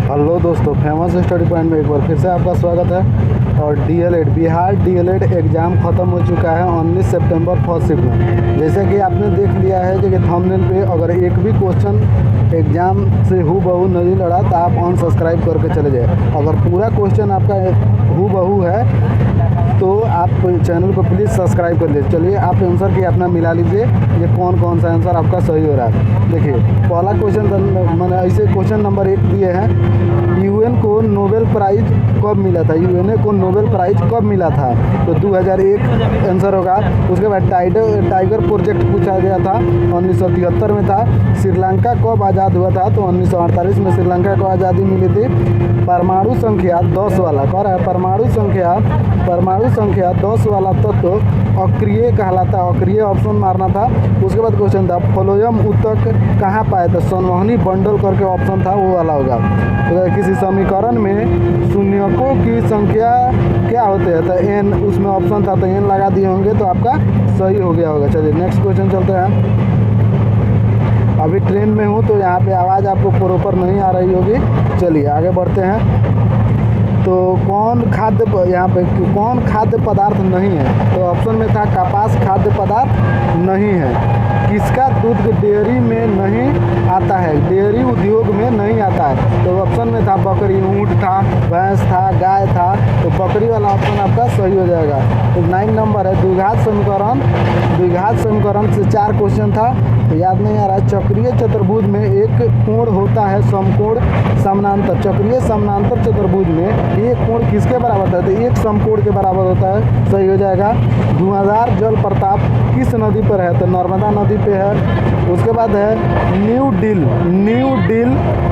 Hello दोस्तों, famous study point में एक बार फिर से आपका स्वागत है। और डीएलएड बिहार डीएलएड एग्ज़ाम ख़त्म हो चुका है 19 सितंबर फर्स्ट शिफ्ट में। जैसे कि आपने देख लिया है कि थंबनेल पे अगर एक भी क्वेश्चन एग्ज़ाम से हूबहू नहीं लड़ा तो आप अनसब्सक्राइब करके चले जाए। अगर पूरा क्वेश्चन आपका हूबहू है तो आप चैनल को प्लीज़ सब्सक्राइब कर लीजिए। चलिए आप आंसर की अपना मिला लीजिए, ये कौन कौन सा आंसर आपका सही हो रहा है। देखिए पहला क्वेश्चन मैंने ऐसे क्वेश्चन नंबर 1 दिए हैं, यूएन को नोबेल प्राइज़ कब मिला था। यूएन को नोबेल प्राइज़ कब मिला था, तो 2001 आंसर होगा। उसके बाद टाइगर प्रोजेक्ट पूछा गया था, 1973 में था। श्रीलंका कब आज़ाद हुआ था, तो 1948 में श्रीलंका को आज़ादी मिली थी। परमाणु संख्या 10 वाला कह रहा है, परमाणु संख्या 10 वाला तत्व अक्रिय कहलाता है। अक्रिय ऑप्शन मारना था। उसके बाद क्वेश्चन था फ्लोएम ऊतक कहाँ पाए थे, संवहनी बंडल करके ऑप्शन था, वो वाला होगा। तो किसी समीकरण में शून्यकों की संख्या क्या होते हैं, तो एन उसमें ऑप्शन था, तो एन लगा दिए होंगे तो आपका सही हो गया होगा। चलिए नेक्स्ट क्वेश्चन चलते हैं। अभी ट्रेन में हूँ तो यहाँ पे आवाज़ आपको प्रॉपर नहीं आ रही होगी। चलिए आगे बढ़ते हैं। तो कौन खाद्य पदार्थ नहीं है, तो ऑप्शन में था कपास खाद्य पदार्थ नहीं है। किसका दूध डेयरी में नहीं आता है, डेयरी उद्योग में नहीं आता है, तो ऑप्शन में था बकरी, ऊँट था, भैंस था, गाय था, तो बकरी वाला ऑप्शन आपका सही हो जाएगा। तो 9 नंबर है द्विघात समीकरण से 4 क्वेश्चन था, तो याद नहीं आ रहा है। चक्रीय चतुर्भुज में एक कोण होता है समकोण समानांतर। चक्रीय समानांतर चतुर्भुज में एक कोण किसके बराबर था, तो एक समकोण के बराबर होता है, सही हो जाएगा। धुआंधार जल प्रपात किस नदी पर है, तो नर्मदा नदी पे है। उसके बाद है न्यू डील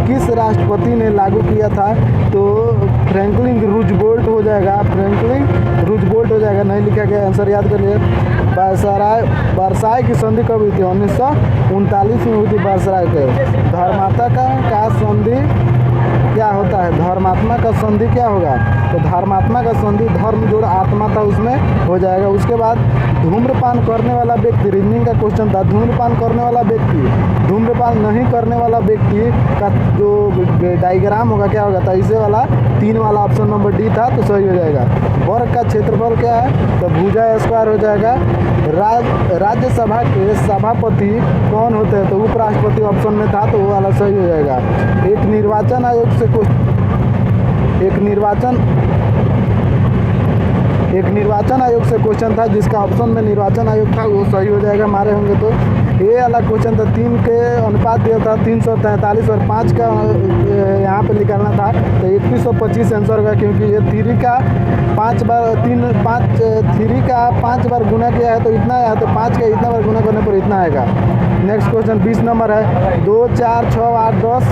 किस राष्ट्रपति ने लागू किया था, तो फ्रैंकलिन रूजवेल्ट हो जाएगा, नहीं लिखा गया, आंसर याद कर लिए। वर्साय की संधि कब हुई थी, 1939 में हुई थी वर्साय के। धर्मात्मा का संधि क्या होता है, धर्मात्मा का संधि क्या होगा, तो धर्मात्मा का संधि धर्म जोड़ आत्मा था, उसमें हो जाएगा। उसके बाद धूम्रपान करने वाला व्यक्ति, रीजनिंग का क्वेश्चन था, धूम्रपान करने वाला व्यक्ति, धूम्रपान नहीं करने वाला व्यक्ति का जो डायग्राम होगा क्या होगा, तो ऐसे वाला 3 वाला ऑप्शन नंबर डी था, तो सही हो जाएगा। वर्ग का क्षेत्रफल क्या है, तो भुजा स्क्वायर हो जाएगा। राज्यसभा के सभापति कौन होते हैं, तो उपराष्ट्रपति ऑप्शन में था, तो वो वाला सही हो जाएगा। एक निर्वाचन आयोग से क्वेश्चन था, जिसका ऑप्शन में निर्वाचन आयोग था, वो सही हो जाएगा, मारे होंगे तो। ये वाला क्वेश्चन था 3 के अनुपात दिया था, 343 और 5 का यहाँ पे निकालना था, तो 2125 आंसर होगा, क्योंकि ये 3 का 5 बार गुना किया है तो इतना है, तो 5 का इतना बार गुना करने पर इतना आएगा। नेक्स्ट क्वेश्चन 20 नंबर है, 2, 4, 6, 8, 10,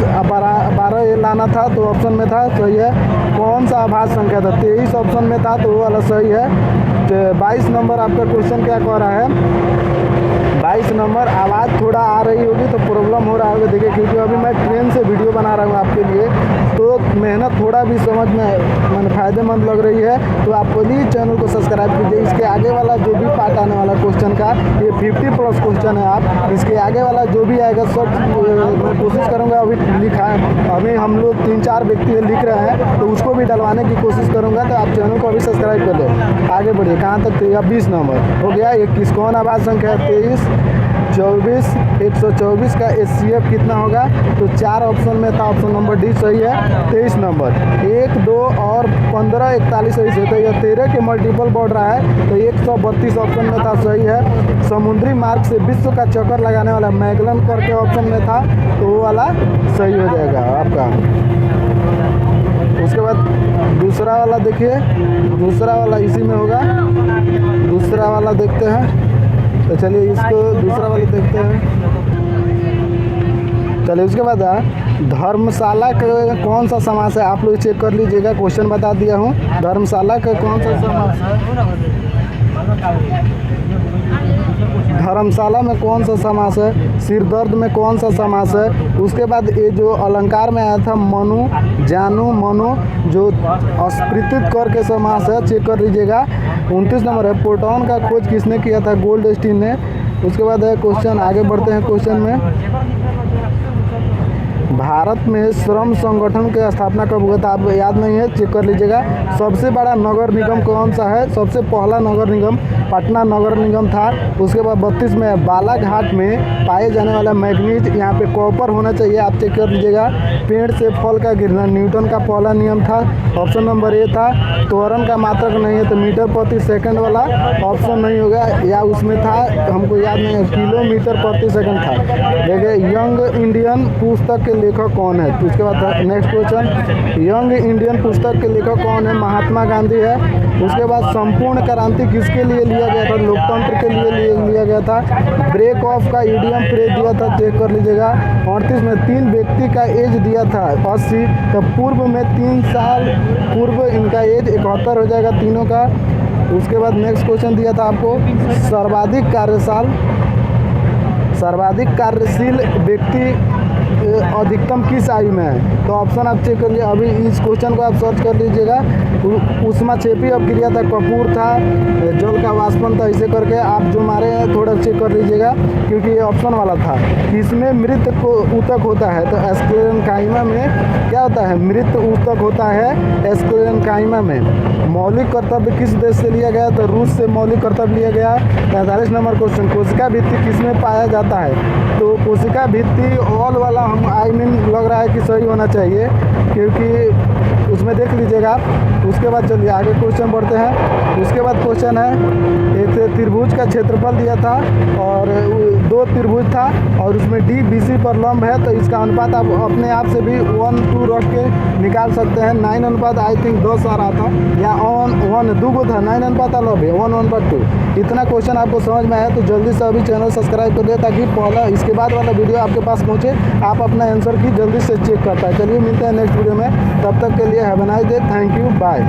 12 ये लाना था, तो ऑप्शन में था, सही है। कौन सा अभाज्य संख्या था, 23 ऑप्शन में था, तो वो वाला सही है। 22 नंबर आपका क्वेश्चन क्या कह रहा है, 22 नंबर आवाज़ थोड़ा आ रही होगी तो प्रॉब्लम हो रहा होगा, देखिए क्योंकि अभी मैं ट्रेन से वीडियो बना रहा हूँ आपके लिए, तो मेहनत थोड़ा भी समझ में फ़ायदेमंद लग रही है, तो आप प्लीज़ चैनल को सब्सक्राइब कीजिए। इसके आगे वाला जो भी पार्ट आने वाला क्वेश्चन का, ये 50+ क्वेश्चन है, आप इसके आगे वाला जो भी आएगा सब मैं कोशिश करूँगा। अभी हम लोग 3-4 व्यक्ति लिख रहे हैं, तो उसको भी डलवाने की कोशिश करूँगा, तो आप चैनल को अभी सब्सक्राइब कर लें। आगे बढ़िए, कहाँ तक थे, 20 नंबर हो गया। 21 कौन अभाज्य संख्या है, 23, 24, 124 का HCF कितना होगा, तो 4 ऑप्शन में था, ऑप्शन नंबर डी सही है। 23 नंबर 1, 2 और 15, 41 सही से, तो यह 13 के मल्टीपल बढ़ रहा है, तो 132 ऑप्शन में था, सही है। समुद्री मार्ग से विश्व का चक्कर लगाने वाला मैगलन करके ऑप्शन में था, तो वो वाला सही हो जाएगा आपका। उसके बाद दूसरा वाला देखिए, दूसरा वाला इसी में होगा, दूसरा वाला देखते हैं, तो चलिए इसको दूसरा वाला देखते हैं। चलिए उसके बाद धर्मशाला का कौन सा समास है, आप लोग चेक कर लीजिएगा, क्वेश्चन बता दिया हूँ। धर्मशाला का कौन सा समास है, धर्मशाला में कौन सा समास है, सिरदर्द में कौन सा समास है। उसके बाद ये जो अलंकार में आया था मनु, जानू, मनो, जो अस्पृतित करके समास है, चेक कर लीजिएगा। 29 नंबर है प्रोटॉन का खोज किसने किया था, गोल्डस्टीन ने। उसके बाद है क्वेश्चन, आगे बढ़ते हैं क्वेश्चन में। भारत में श्रम संगठन की स्थापना कब हुआ था? आप याद नहीं है, चेक कर लीजिएगा। सबसे बड़ा नगर निगम कौन सा है? सबसे पहला नगर निगम पटना नगर निगम था। उसके बाद 32 में बालाघाट में पाए जाने वाला मैग्नीज, यहाँ पे कॉपर होना चाहिए, आप चेक कर लीजिएगा। पेड़ से फल का गिरना न्यूटन का पहला नियम था, ऑप्शन नंबर ए था। त्वरण का मात्रक नहीं है तो मीटर प्रति सेकंड वाला ऑप्शन नहीं होगा, या उसमें था, हमको याद नहीं है, किलोमीटर प्रति सेकंड था। देखिए यंग इंडियन पुस्तक के लेखक कौन है? उसके बाद नेक्स्ट क्वेश्चन, यंग इंडियन पुस्तक के लेखक कौन है? महात्मा गांधी है। उसके बाद संपूर्ण क्रांति किसके लिए लिया गया था? लोकतंत्र के लिए लिया गया था। ब्रेक ऑफ का ईडियम फ्रेज दिया था, चेक कर लीजिएगा। 38 में 3 व्यक्ति का एज दिया था 80, तो पूर्व में 3 साल पूर्व इनका एज 71 हो जाएगा तीनों का। उसके बाद नेक्स्ट क्वेश्चन दिया था आपको, सर्वाधिक कार्यशील व्यक्ति अधिकतम किस आयु में है? तो ऑप्शन आप चेक कर लीजिए, अभी इस क्वेश्चन को आप सर्च कर लीजिएगा। ऊष्माक्षेपी अपक्रिया था, कपूर था, जल का वाष्पन था, इसे करके आप जो मारे हैं थोड़ा चेक कर लीजिएगा, क्योंकि ये ऑप्शन वाला था। किसमें मृत को ऊतक होता है? तो स्क्लेरेन्काइमा में क्या होता है? मृत ऊतक होता है स्क्लेरेन्काइमा में। मौलिक कर्तव्य किस देश से लिया गया? तो रूस से मौलिक कर्तव्य लिया गया। 43 नंबर क्वेश्चन, कोशिका भित्ति किसमें पाया जाता है? तो कोशिका भित्ति ऑल वाला हम लग रहा है कि सही होना चाहिए, क्योंकि उसमें देख लीजिएगा। उसके बाद चलिए आगे क्वेश्चन बढ़ते हैं। उसके बाद क्वेश्चन है, एक त्रिभुज का क्षेत्रफल दिया था और 2 त्रिभुज था और उसमें डी BC पर लंब है, तो इसका अनुपात आप अपने आप से भी 1:2 रख के निकाल सकते हैं। 9 अनुपात आई थिंक 10 आ रहा था, या 1 2 था, 9 अनुपात अलग है, 1:2। इतना क्वेश्चन आपको समझ में आया तो जल्दी से अभी चैनल सब्सक्राइब कर दे, ताकि पहला इसके बाद वाला वीडियो आपके पास पहुँचे, आप अपना आंसर की जल्दी से चेक कर पाए। चलिए मिलते हैं नेक्स्ट वीडियो में, तब तक के लिए have a nice day, thank you, bye.